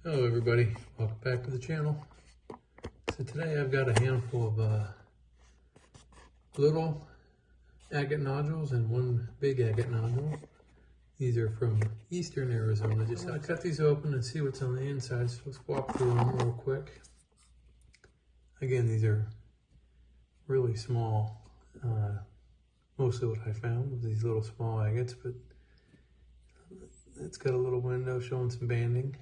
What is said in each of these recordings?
Hello everybody, welcome back to the channel. So today I've got a handful of little agate nodules and one big agate nodule. These are from eastern Arizona. Just I'll cut these open and see what's on the inside. So let's walk through them real quick. Again, these are really small. Mostly what I found was these little small agates, but it's got a little window showing some banding.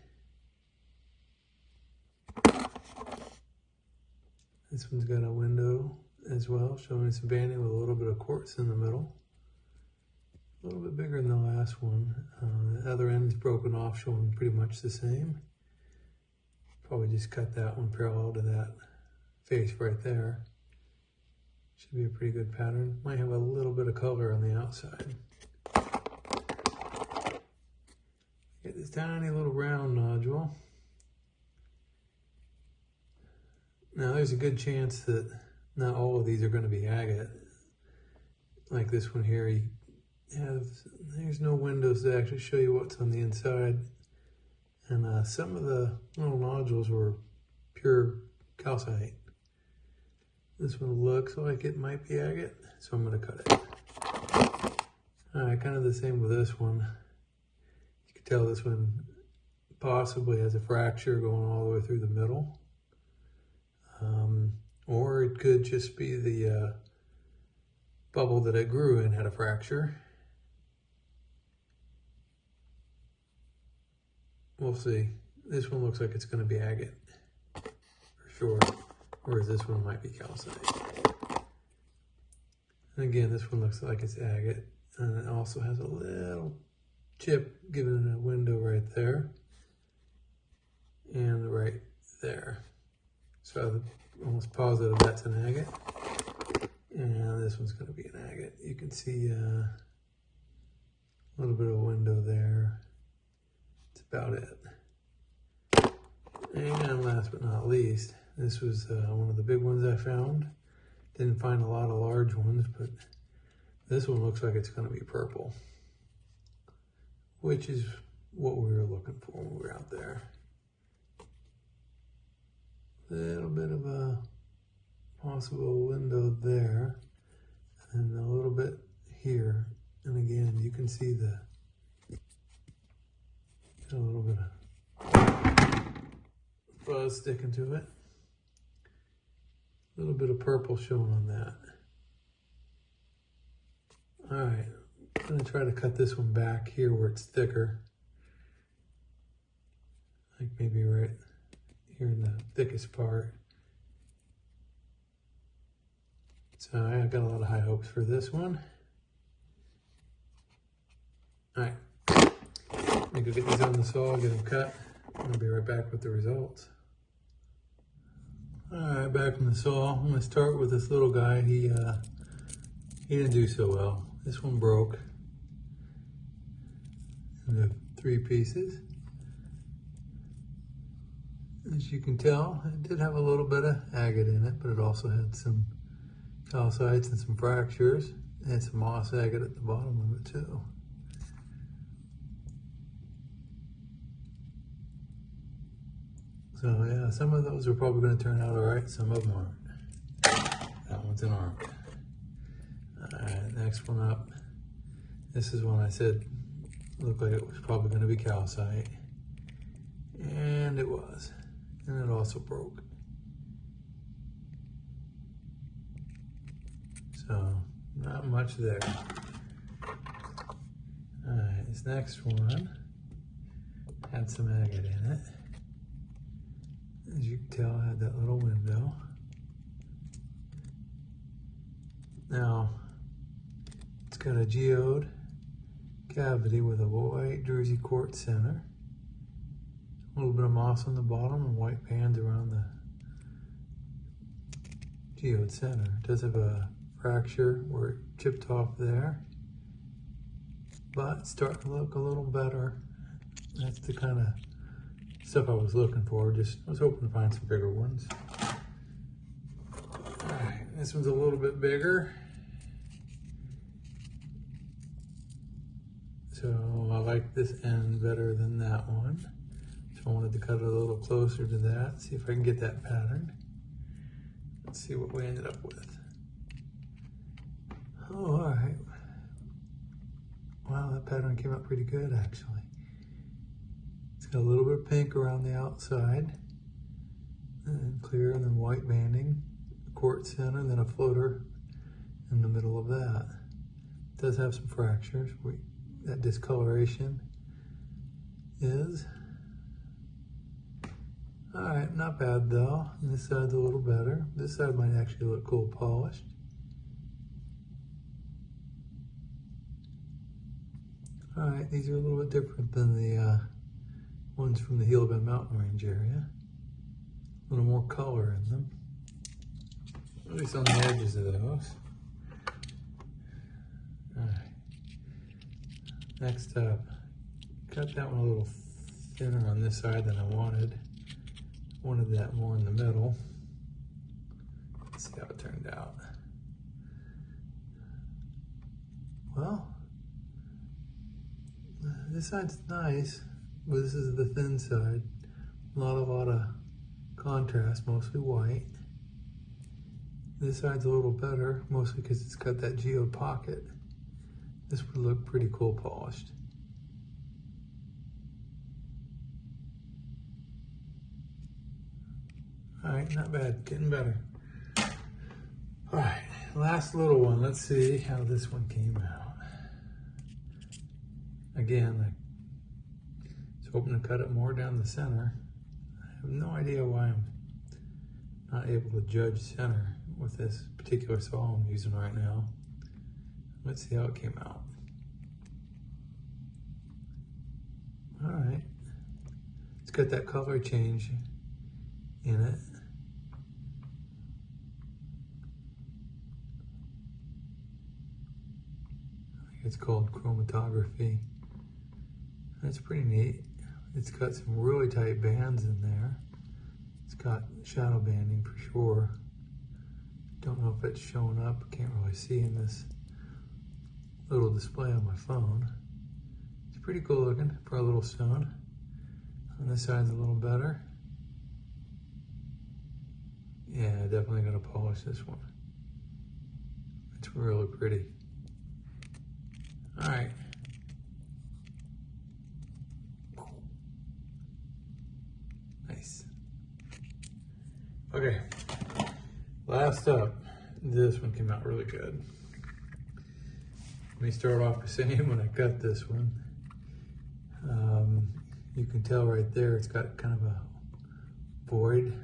This one's got a window as well, showing some banding with a little bit of quartz in the middle. A little bit bigger than the last one. The other end is broken off, showing pretty much the same. Probably just cut that one parallel to that face right there. Should be a pretty good pattern. Might have a little bit of color on the outside. Get this tiny little round nodule. Now there's a good chance that not all of these are going to be agate. Like this one here, there's no windows to actually show you what's on the inside. And some of the little nodules were pure calcite. This one looks like it might be agate, so I'm going to cut it. Alright, kind of the same with this one. You can tell this one possibly has a fracture going all the way through the middle. Or it could just be the bubble that it grew in had a fracture. We'll see. This one looks like it's going to be agate for sure, whereas this one might be calcite. And again, this one looks like it's agate, and it also has a little chip giving it a window right there and right there. So I'm almost positive that's an agate, and this one's going to be an agate. You can see a little bit of a window there. That's about it. And last but not least, this was one of the big ones I found. Didn't find a lot of large ones, but this one looks like it's going to be purple, which is what we were looking for when we were out there. Little bit of a possible window there, and a little bit here. And again, you can see a little bit of fuzz sticking to it. A little bit of purple showing on that. All right, I'm gonna try to cut this one back here where it's thicker. Like maybe right here in the thickest part. So I got a lot of high hopes for this one. All right, let me go get these on the saw, get them cut. I'll be right back with the results. All right, back from the saw. I'm gonna start with this little guy. He didn't do so well. This one broke into 3 pieces. As you can tell, it did have a little bit of agate in it, but it also had some calcites and some fractures. It had some moss agate at the bottom of it too. So yeah, some of those are probably going to turn out all right, some of them aren't. That one's an aren't. All right, next one up. This is one I said looked like it was probably going to be calcite, and it was. And it also broke. So, not much there. Alright, this next one had some agate in it. As you can tell, it had that little window. Now, it's got a geode cavity with a white Jersey quartz center. A little bit of moss on the bottom and white bands around the geode center. It does have a fracture where it chipped off there, but it's starting to look a little better. That's the kind of stuff I was looking for. I was hoping to find some bigger ones. All right, this one's a little bit bigger. So I like this end better than that one. So I wanted to cut it a little closer to that, see if I can get that pattern. Let's see what we ended up with. Oh, all right. Wow, that pattern came out pretty good, actually. It's got a little bit of pink around the outside, and clear, and then white banding, quartz center, and then a floater in the middle of that. It does have some fractures. That discoloration is. All right, not bad though. This side's a little better. This side might actually look cool polished. All right, these are a little bit different than the ones from the Helibin Mountain Range area. A little more color in them, at least on the edges of those. All right. Next up, cut that one a little thinner on this side than I wanted. Wanted that more in the middle. Let's see how it turned out. Well, this side's nice, but this is the thin side. A lot of contrast, mostly white. This side's a little better, mostly because it's got that geode pocket. This would look pretty cool polished. All right, not bad, getting better. All right, last little one. Let's see how this one came out. Again, I was hoping to cut it more down the center. I have no idea why I'm not able to judge center with this particular saw I'm using right now. Let's see how it came out. All right, it's got that color change in it. I think it's called chromatography. That's pretty neat. It's got some really tight bands in there. It's got shadow banding for sure. Don't know if it's showing up. Can't really see in this little display on my phone. It's pretty cool looking for a little stone. On this side's a little better. Yeah, definitely gonna polish this one. It's really pretty. All right. Nice. Okay, last up, this one came out really good. Let me start off by saying when I cut this one, you can tell right there it's got kind of a void.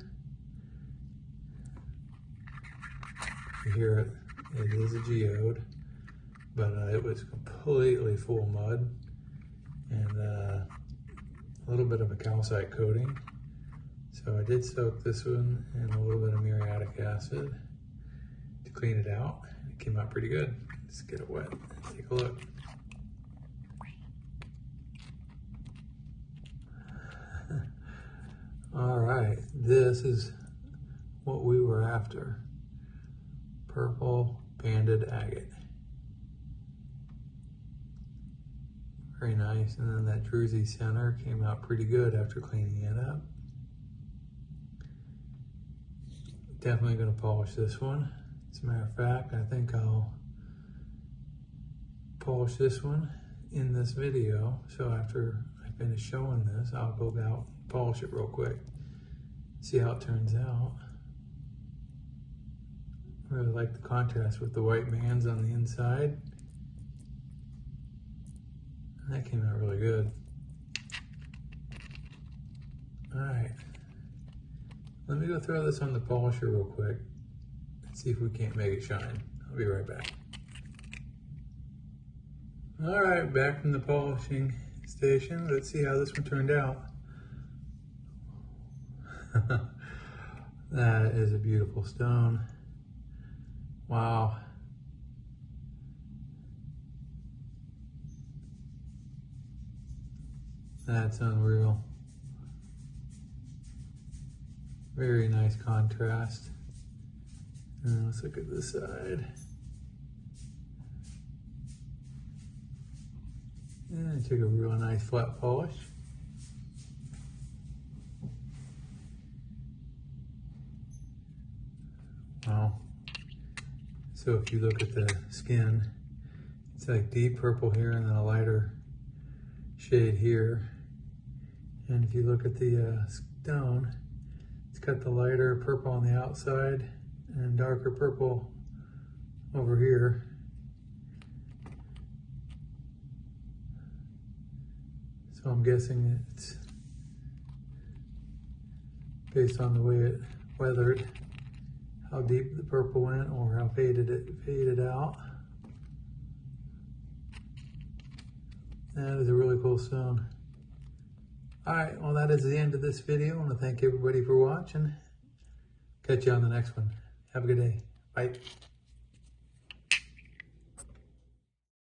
You hear it, it is a geode, but it was completely full mud and a little bit of a calcite coating. So I did soak this one in a little bit of muriatic acid to clean it out. It came out pretty good. Let's get it wet, take a look. All right, this is what we were after. Purple banded agate. Very nice, and then that druzy center came out pretty good after cleaning it up. Definitely gonna polish this one. As a matter of fact, I think I'll polish this one in this video. So after I finish showing this, I'll go out and polish it real quick. See how it turns out. I really like the contrast with the white bands on the inside. And that came out really good. All right. Let me go throw this on the polisher real quick and see if we can't make it shine. I'll be right back. All right, back from the polishing station. Let's see how this one turned out. That is a beautiful stone. Wow. That's unreal. Very nice contrast. And let's look at this side. And take a real nice flat polish. Well, so if you look at the skin, it's like deep purple here and then a lighter shade here. And if you look at the stone, it's got the lighter purple on the outside and darker purple over here. So I'm guessing it's based on the way it weathered, how deep the purple went or how faded it faded out. That is a really cool stone. All right, well, that is the end of this video. I want to thank everybody for watching. Catch you on the next one. Have a good day. Bye.